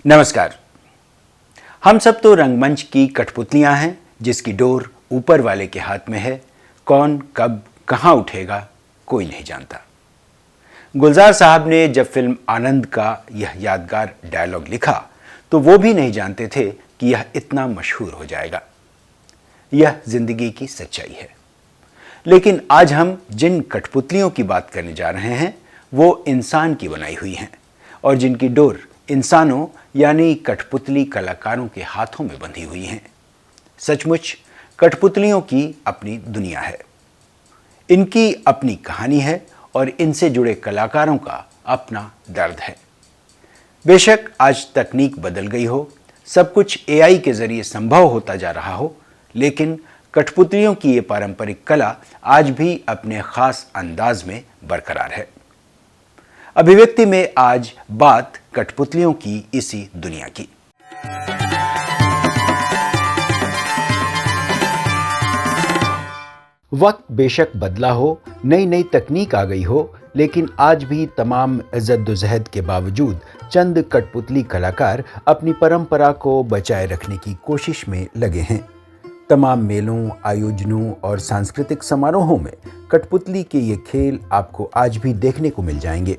नमस्कार। हम सब तो रंगमंच की कठपुतलियां हैं जिसकी डोर ऊपर वाले के हाथ में है। कौन कब कहां उठेगा कोई नहीं जानता। गुलजार साहब ने जब फिल्म आनंद का यह यादगार डायलॉग लिखा तो वो भी नहीं जानते थे कि यह इतना मशहूर हो जाएगा। यह जिंदगी की सच्चाई है। लेकिन आज हम जिन कठपुतलियों की बात करने जा रहे हैं वो इंसान की बनाई हुई हैं और जिनकी डोर इंसानों यानी कठपुतली कलाकारों के हाथों में बंधी हुई हैं। सचमुच कठपुतलियों की अपनी दुनिया है, इनकी अपनी कहानी है और इनसे जुड़े कलाकारों का अपना दर्द है। बेशक आज तकनीक बदल गई हो, सब कुछ एआई के जरिए संभव होता जा रहा हो, लेकिन कठपुतलियों की ये पारंपरिक कला आज भी अपने खास अंदाज में बरकरार है। अभिव्यक्ति में आज बात कठपुतलियों की इसी दुनिया की। वक्त बेशक बदला हो, नई नई तकनीक आ गई हो, लेकिन आज भी तमाम जद्दोजहद के बावजूद चंद कठपुतली कलाकार अपनी परंपरा को बचाए रखने की कोशिश में लगे हैं। तमाम मेलों, आयोजनों और सांस्कृतिक समारोहों में कठपुतली के ये खेल आपको आज भी देखने को मिल जाएंगे।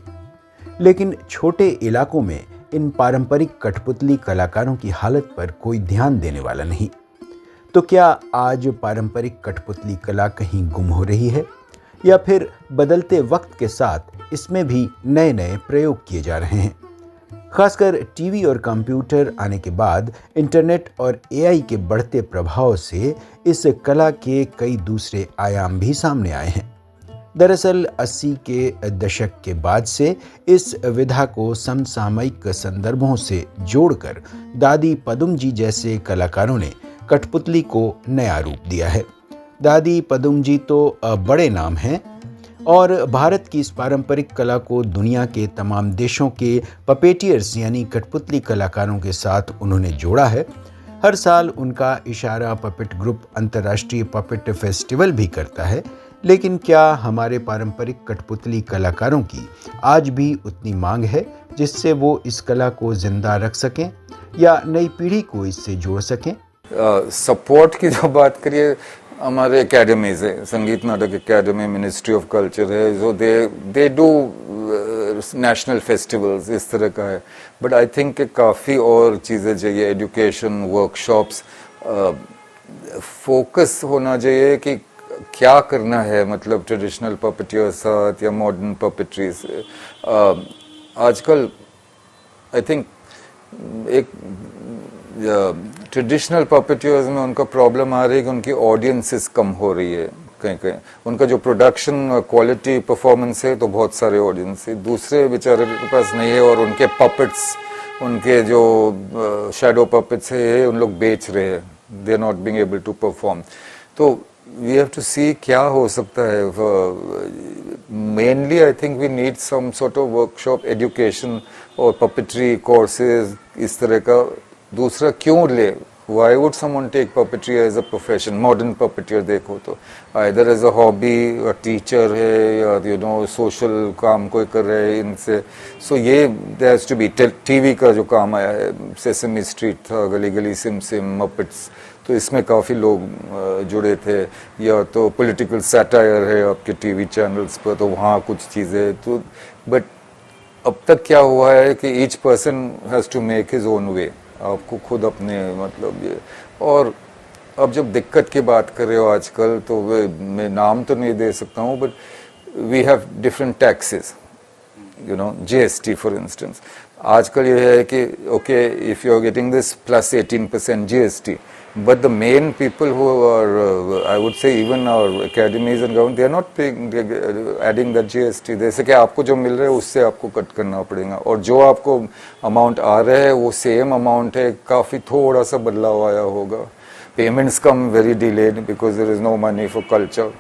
लेकिन छोटे इलाकों में इन पारंपरिक कठपुतली कलाकारों की हालत पर कोई ध्यान देने वाला नहीं। तो क्या आज पारंपरिक कठपुतली कला कहीं गुम हो रही है या फिर बदलते वक्त के साथ इसमें भी नए नए प्रयोग किए जा रहे हैं? खासकर टीवी और कंप्यूटर आने के बाद इंटरनेट और एआई के बढ़ते प्रभाव से इस कला के कई दूसरे आयाम भी सामने आए हैं। दरअसल 80 के दशक के बाद से इस विधा को समसामयिक संदर्भों से जोड़कर दादी पदुम जी जैसे कलाकारों ने कठपुतली को नया रूप दिया है। दादी पदुम जी तो बड़े नाम हैं और भारत की इस पारंपरिक कला को दुनिया के तमाम देशों के पपेटियर्स यानी कठपुतली कलाकारों के साथ उन्होंने जोड़ा है। हर साल उनका इशारा पपेट ग्रुप अंतर्राष्ट्रीय पपेट फेस्टिवल भी करता है। लेकिन क्या हमारे पारंपरिक कठपुतली कलाकारों की आज भी उतनी मांग है जिससे वो इस कला को जिंदा रख सकें या नई पीढ़ी को इससे जोड़ सकें? सपोर्ट की जो बात करिए, हमारे एकेडमीज है, संगीत नाटक एकेडमी, मिनिस्ट्री ऑफ कल्चर है, जो दे डू नेशनल फेस्टिवल्स, इस तरह का है। बट आई थिंक कि काफ़ी और चीज़ें चाहिए, एजुकेशन, वर्कशॉप्स, फोकस होना चाहिए कि क्या करना है, मतलब ट्रेडिशनल पपेटियर साथ या मॉडर्न पपेट्री से। आजकल आई थिंक एक ट्रेडिशनल पपेटियर्स में उनका प्रॉब्लम आ रही है कि उनकी ऑडियंसेस कम हो रही है। कहीं कहीं उनका जो प्रोडक्शन क्वालिटी परफॉर्मेंस है तो बहुत सारे ऑडियंस है, दूसरे बेचारे के पास नहीं है और उनके पपेट्स, उनके जो शैडो पपेट्स है उन लोग बेच रहे हैं, they are not being able to perform. तो वी हैव टू सी क्या हो सकता है। Mainly I think we need some sort of workshop, education और पपेट्री कोर्सेज, इस तरह का। दूसरा, क्यों ले, why would someone take puppetry as a profession? Modern puppeteer देखो तो either as a hobby, a teacher है या social काम कोई कर रहे हैं इनसे। So ये there has to be TV का जो काम आया है, Sesame Street था, गली गली सिम सिम, Muppets, तो इसमें काफ़ी लोग जुड़े थे। या तो पॉलिटिकल सैटायर है आपके टीवी चैनल्स पर, तो वहाँ कुछ चीज़ें तो। बट अब तक क्या हुआ है कि each person has to make his own way, आपको खुद अपने मतलब ये। और अब जब दिक्कत की बात कर रहे हो आजकल, तो मैं नाम तो नहीं दे सकता हूँ, but we have different taxes, GST for instance. आजकल ये है कि okay, if you are getting this plus 18% GST, but the main people who are I would say even our academies and government, they are not paying, adding that GST। जैसे कि आपको जो मिल रहा है उससे आपको कट करना पड़ेगा, और जो आपको अमाउंट आ रहा है वो सेम अमाउंट है, काफ़ी थोड़ा सा बदलाव आया होगा। Payments come very delayed because there is no money for culture.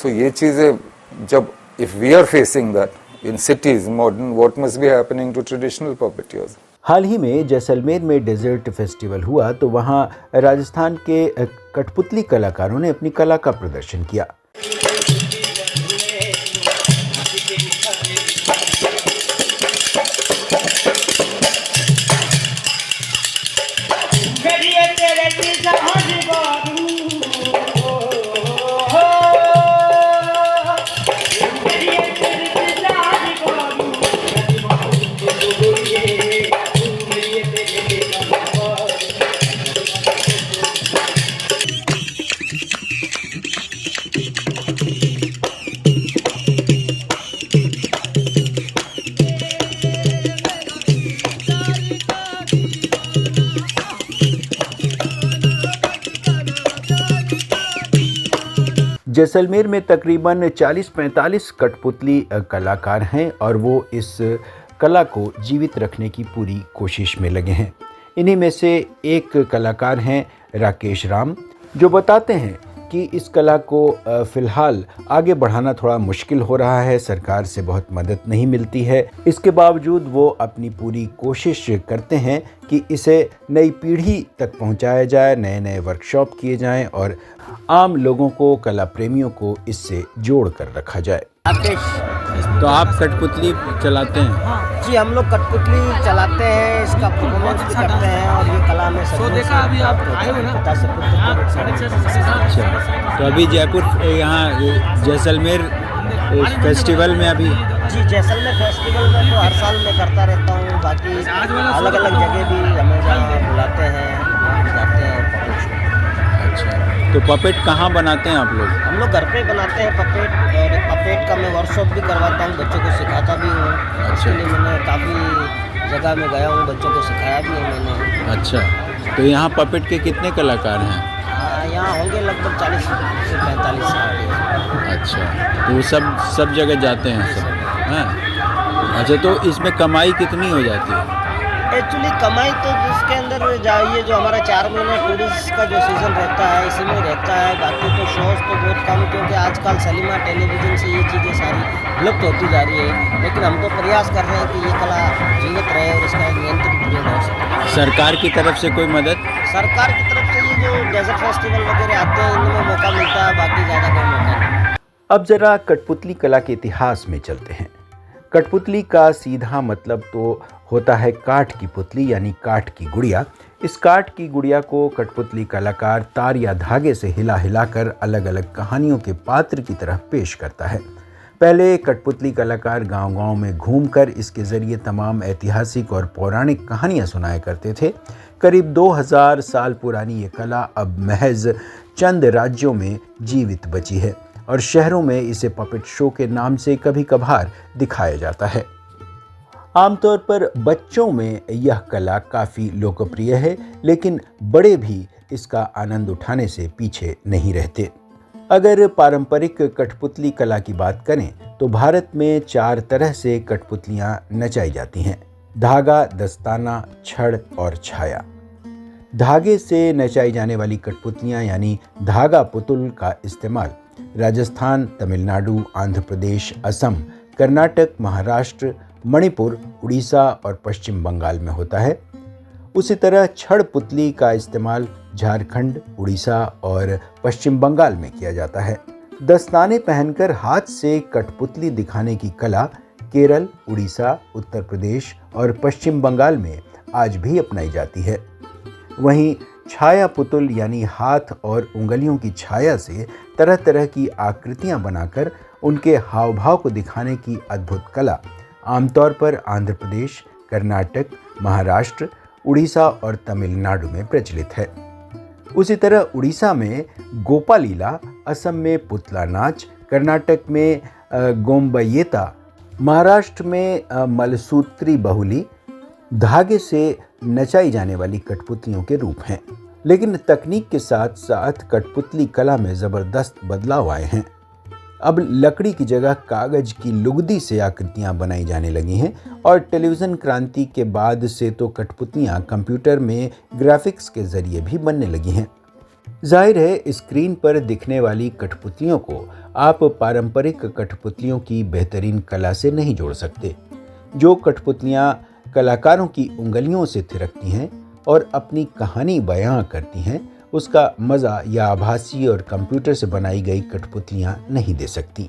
So ये चीज़ें जब, if we are facing that in cities modern, what must be happening to traditional puppeteers. हाल ही में जैसलमेर में डेजर्ट फेस्टिवल हुआ तो वहाँ राजस्थान के कठपुतली कलाकारों ने अपनी कला का प्रदर्शन किया। जैसलमेर में तकरीबन 40-45 कठपुतली कलाकार हैं और वो इस कला को जीवित रखने की पूरी कोशिश में लगे हैं। इन्हीं में से एक कलाकार हैं राकेश राम, जो बताते हैं कि इस कला को फ़िलहाल आगे बढ़ाना थोड़ा मुश्किल हो रहा है, सरकार से बहुत मदद नहीं मिलती है। इसके बावजूद वो अपनी पूरी कोशिश करते हैं कि इसे नई पीढ़ी तक पहुंचाया जाए, नए नए वर्कशॉप किए जाएं और आम लोगों को, कला प्रेमियों को इससे जोड़ कर रखा जाए। तो आप कठपुतली चलाते हैं? जी, हम लोग कठपुतली चलाते हैं, इसका परफॉर्मेंस भी करते हैं और ये कला में देखा अभी आप आए हो ना? अच्छा, तो अभी जयपुर यहाँ जैसलमेर फेस्टिवल में अभी जी, जैसलमेर फेस्टिवल में तो हर साल मैं करता रहता हूँ। बाकी अलग अलग जगह भी हमें जहाँ बुलाते हैं वहाँ भी जाते हैं और पपेट शो। अच्छा, तो पपेट कहाँ बनाते हैं आप लोग? हम लोग घर पे बनाते हैं पपेट, और पपेट का मैं वर्कशॉप भी करवाता हूँ, बच्चों को सिखाता भी हूँ। इसके लिए मैंने काफ़ी जगह में गया हूँ, बच्चों को सिखाया भी है मैंने। अच्छा, तो यहाँ पपेट के कितने कलाकार हैं? यहाँ होंगे लगभग 40 से 45 साल। अच्छा, तो वो सब जगह जाते हैं सब? हाँ, अच्छा, तो इसमें कमाई कितनी हो जाती है? एक्चुअली कमाई तो इसके अंदर जाइए, जो हमारा 4 महीने टूरिस्ट का जो सीज़न रहता है इसी में रहता है। बाकी तो शोज़ तो बहुत कम, क्योंकि आजकल सिनेमा टेलीविज़न से ये चीज़ें सारी विलुप्त होती जा रही है। लेकिन हम तो प्रयास कर रहे हैं कि ये कला जीवित रहे और इसका नियंत्रित प्रयोग हो सके। सरकार की तरफ से कोई मदद? सरकार की तरफ से ये जो डेजर्ट फेस्टिवल वगैरह आते हैं इनमें मौका मिलता है, बाकी ज़्यादा कोई मौका नहीं। अब ज़रा कठपुतली कला के इतिहास में चलते हैं। कठपुतली का सीधा मतलब तो होता है काठ की पुतली, यानी काठ की गुड़िया। इस काठ की गुड़िया को कठपुतली कलाकार तार या धागे से हिला हिलाकर अलग अलग कहानियों के पात्र की तरह पेश करता है। पहले कठपुतली कलाकार गांव-गांव में घूमकर इसके ज़रिए तमाम ऐतिहासिक और पौराणिक कहानियां सुनाया करते थे। करीब 2000 साल पुरानी ये कला अब महज चंद राज्यों में जीवित बची है और शहरों में इसे पपेट शो के नाम से कभी कभार दिखाया जाता है। आमतौर पर बच्चों में यह कला काफ़ी लोकप्रिय है, लेकिन बड़े भी इसका आनंद उठाने से पीछे नहीं रहते। अगर पारंपरिक कठपुतली कला की बात करें तो भारत में 4 तरह से कठपुतलियां नचाई जाती हैं: धागा, दस्ताना, छड़ और छाया। धागे से नचाई जाने वाली कठपुतलियां यानी धागा पुतुल का इस्तेमाल राजस्थान, तमिलनाडु, आंध्र प्रदेश, असम, कर्नाटक, महाराष्ट्र, मणिपुर, उड़ीसा और पश्चिम बंगाल में होता है। उसी तरह छड़ पुतली का इस्तेमाल झारखंड, उड़ीसा और पश्चिम बंगाल में किया जाता है। दस्ताने पहनकर हाथ से कठपुतली दिखाने की कला केरल, उड़ीसा, उत्तर प्रदेश और पश्चिम बंगाल में आज भी अपनाई जाती है। वहीं छाया पुतुल यानी हाथ और उंगलियों की छाया से तरह तरह की आकृतियां बनाकर उनके हाव भाव को दिखाने की अद्भुत कला आमतौर पर आंध्र प्रदेश, कर्नाटक, महाराष्ट्र, उड़ीसा और तमिलनाडु में प्रचलित है। उसी तरह उड़ीसा में गोपालीला, असम में पुतला नाच, कर्नाटक में गोम्बयेता, महाराष्ट्र में मलसूत्री बहुली धागे से नचाई जाने वाली कठपुतलियों के रूप हैं। लेकिन तकनीक के साथ साथ कठपुतली कला में ज़बरदस्त बदलाव आए हैं। अब लकड़ी की जगह कागज की लुगदी से आकृतियां बनाई जाने लगी हैं और टेलीविज़न क्रांति के बाद से तो कठपुतलियां कंप्यूटर में ग्राफिक्स के ज़रिए भी बनने लगी हैं। जाहिर है स्क्रीन पर दिखने वाली कठपुतलियों को आप पारंपरिक कठपुतलियों की बेहतरीन कला से नहीं जोड़ सकते। जो कठपुतलियां कलाकारों की उंगलियों से थिरकती हैं और अपनी कहानी बयां करती हैं, उसका मज़ा या आभासी और कंप्यूटर से बनाई गई कठपुतलियां नहीं दे सकती।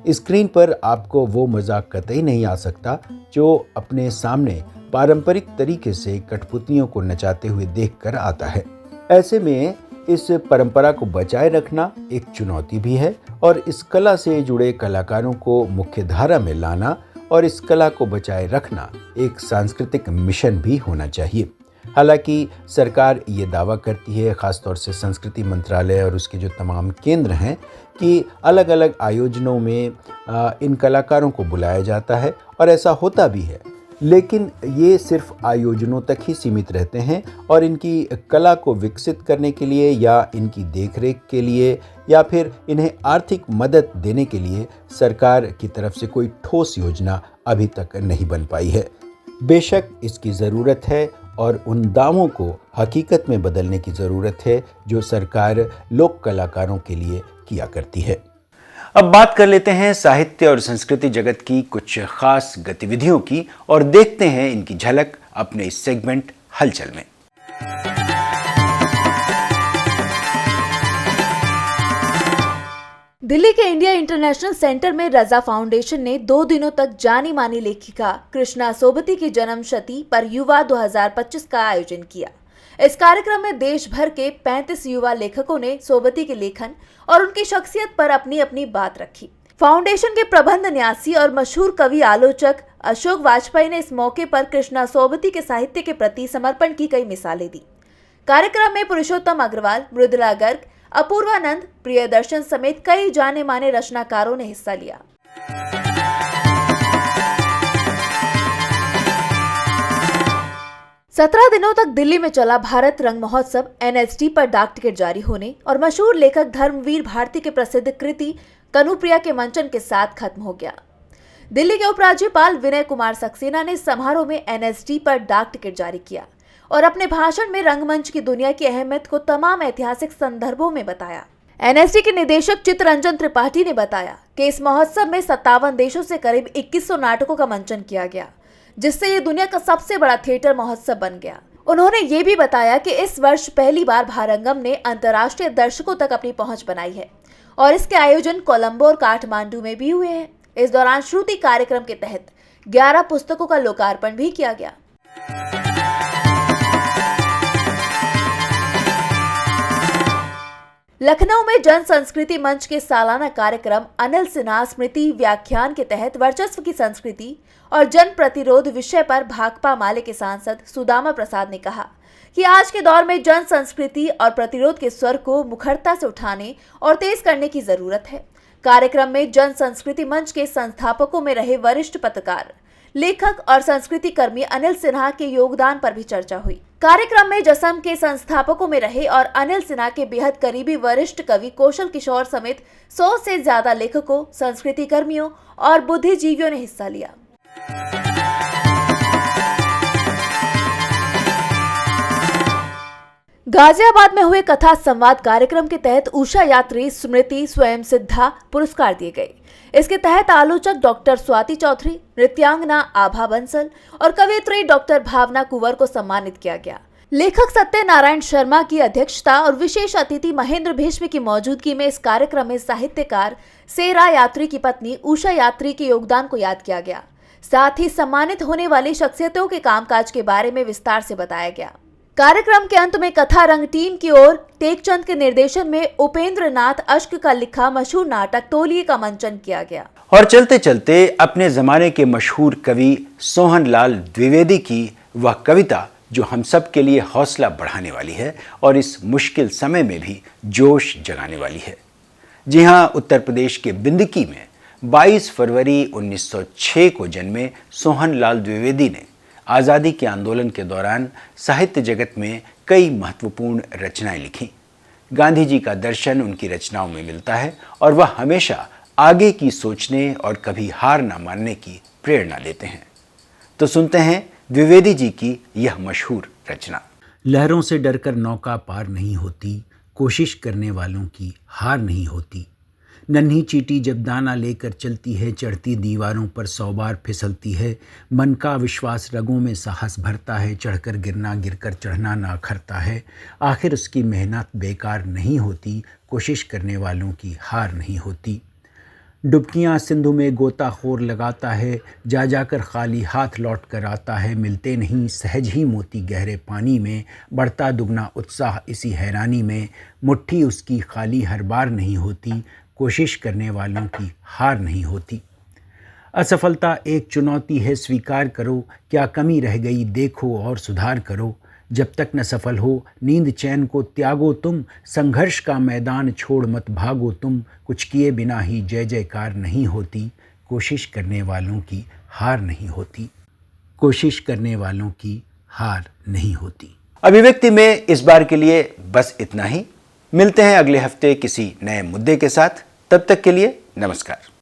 स्क्रीन पर आपको वो मज़ा कतई नहीं आ सकता जो अपने सामने पारंपरिक तरीके से कठपुतलियों को नचाते हुए देखकर आता है। ऐसे में इस परंपरा को बचाए रखना एक चुनौती भी है और इस कला से जुड़े कलाकारों को मुख्य धारा में लाना और इस कला को बचाए रखना एक सांस्कृतिक मिशन भी होना चाहिए। हालांकि सरकार ये दावा करती है, ख़ासतौर से संस्कृति मंत्रालय और उसके जो तमाम केंद्र हैं, कि अलग अलग आयोजनों में इन कलाकारों को बुलाया जाता है और ऐसा होता भी है। लेकिन ये सिर्फ आयोजनों तक ही सीमित रहते हैं और इनकी कला को विकसित करने के लिए या इनकी देखरेख के लिए या फिर इन्हें आर्थिक मदद देने के लिए सरकार की तरफ से कोई ठोस योजना अभी तक नहीं बन पाई है। बेशक इसकी ज़रूरत है और उन दावों को हकीकत में बदलने की ज़रूरत है जो सरकार लोक कलाकारों के लिए किया करती है। अब बात कर लेते हैं साहित्य और संस्कृति जगत की कुछ खास गतिविधियों की और देखते हैं इनकी झलक अपने इस सेगमेंट हलचल में। दिल्ली के इंडिया इंटरनेशनल सेंटर में रजा फाउंडेशन ने 2 दिनों तक जानी मानी लेखिका कृष्णा सोबती की जन्मशती पर युवा 2025 का आयोजन किया। इस कार्यक्रम में देश भर के 35 युवा लेखकों ने सोबती के लेखन और उनकी शख्सियत पर अपनी अपनी बात रखी। फाउंडेशन के प्रबंध न्यासी और मशहूर कवि आलोचक अशोक वाजपेयी ने इस मौके पर कृष्णा सोबती के साहित्य के प्रति समर्पण की कई मिसालें दी। कार्यक्रम में पुरुषोत्तम अग्रवाल, मृदुला गर्ग, अपूर्वानंद, प्रियदर्शन समेत कई जाने माने रचनाकारों ने हिस्सा लिया। सत्रह दिनों तक दिल्ली में चला भारत रंग महोत्सव NSD पर डाक टिकट जारी होने और मशहूर लेखक धर्मवीर भारती के प्रसिद्ध कृति कनुप्रिया के मंचन के साथ खत्म हो गया। दिल्ली के उपराज्यपाल विनय कुमार सक्सेना ने समारोह में NSD पर डाक टिकट जारी किया और अपने भाषण में रंगमंच की दुनिया की अहमियत को तमाम ऐतिहासिक संदर्भों में बताया। NSD के निदेशक चित्तरंजन त्रिपाठी ने बताया कि इस महोत्सव में 57 देशों से करीब 2100 नाटकों का मंचन किया गया, जिससे ये दुनिया का सबसे बड़ा थिएटर महोत्सव बन गया। उन्होंने ये भी बताया कि इस वर्ष पहली बार भारंगम ने अंतर्राष्ट्रीय दर्शकों तक अपनी पहुंच बनाई है और इसके आयोजन कोलंबो और काठमांडू में भी हुए हैं। इस दौरान श्रुति कार्यक्रम के तहत 11 पुस्तकों का लोकार्पण भी किया गया। लखनऊ में जन संस्कृति मंच के सालाना कार्यक्रम अनिल सिन्हा स्मृति व्याख्यान के तहत वर्चस्व की संस्कृति और जन प्रतिरोध विषय पर भाकपा माले के सांसद सुदामा प्रसाद ने कहा कि आज के दौर में जन संस्कृति और प्रतिरोध के स्वर को मुखरता से उठाने और तेज करने की जरूरत है। कार्यक्रम में जन संस्कृति मंच के संस्थापकों में रहे वरिष्ठ पत्रकार, लेखक और संस्कृति कर्मी अनिल सिन्हा के योगदान पर भी चर्चा हुई। कार्यक्रम में जसम के संस्थापकों में रहे और अनिल सिन्हा के बेहद करीबी वरिष्ठ कवि कौशल किशोर समेत 100 से ज्यादा लेखकों, संस्कृति कर्मियों और बुद्धिजीवियों ने हिस्सा लिया। गाजियाबाद में हुए कथा संवाद कार्यक्रम के तहत उषा यात्री स्मृति स्वयं सिद्धा पुरस्कार दिए गए। इसके तहत आलोचक डॉक्टर स्वाति चौधरी, नृत्यांगना आभा बंसल और कवयित्री डॉक्टर भावना कुंवर को सम्मानित किया गया। लेखक सत्यनारायण शर्मा की अध्यक्षता और विशेष अतिथि महेंद्र भीष्म की मौजूदगी में इस कार्यक्रम में साहित्यकार सेरा यात्री की पत्नी उषा यात्री के योगदान को याद किया गया। साथ ही सम्मानित होने वाली शख्सियतों के कामकाज के बारे में विस्तार से बताया गया। कार्यक्रम के अंत में कथा रंग टीम की ओर टेकचंद के निर्देशन में उपेंद्र नाथ अश्क का लिखा मशहूर नाटक तोलिए का मंचन किया गया। और चलते चलते अपने जमाने के मशहूर कवि सोहनलाल द्विवेदी की वह कविता जो हम सब के लिए हौसला बढ़ाने वाली है और इस मुश्किल समय में भी जोश जगाने वाली है। जी हाँ, उत्तर प्रदेश के बिंदकी में 22 फरवरी 1906 को जन्मे सोहनलाल द्विवेदी ने आज़ादी के आंदोलन के दौरान साहित्य जगत में कई महत्वपूर्ण रचनाएं लिखीं। गांधी जी का दर्शन उनकी रचनाओं में मिलता है और वह हमेशा आगे की सोचने और कभी हार ना मानने की प्रेरणा देते हैं। तो सुनते हैं द्विवेदी जी की यह मशहूर रचना। लहरों से डरकर नौका पार नहीं होती, कोशिश करने वालों की हार नहीं होती। नन्ही चींटी जब दाना लेकर चलती है, चढ़ती दीवारों पर 100 बार फिसलती है। मन का विश्वास रगों में साहस भरता है, चढ़कर गिरना गिरकर चढ़ना ना अखरता है। आखिर उसकी मेहनत बेकार नहीं होती, कोशिश करने वालों की हार नहीं होती। डुबकियाँ सिंधु में गोताखोर लगाता है, जा जाकर खाली हाथ लौट कर आता है। मिलते नहीं सहज ही मोती गहरे पानी में, बढ़ता दुगना उत्साह इसी हैरानी में। मुट्ठी उसकी खाली हर बार नहीं होती, कोशिश करने वालों की हार नहीं होती। असफलता एक चुनौती है, स्वीकार करो। क्या कमी रह गई देखो और सुधार करो। जब तक न सफल हो नींद चैन को त्यागो तुम, संघर्ष का मैदान छोड़ मत भागो तुम। कुछ किए बिना ही जय जयकार नहीं होती, कोशिश करने वालों की हार नहीं होती। कोशिश करने वालों की हार नहीं होती। अभिव्यक्ति में इस बार के लिए बस इतना ही। मिलते हैं अगले हफ्ते किसी नए मुद्दे के साथ। तब तक के लिए नमस्कार।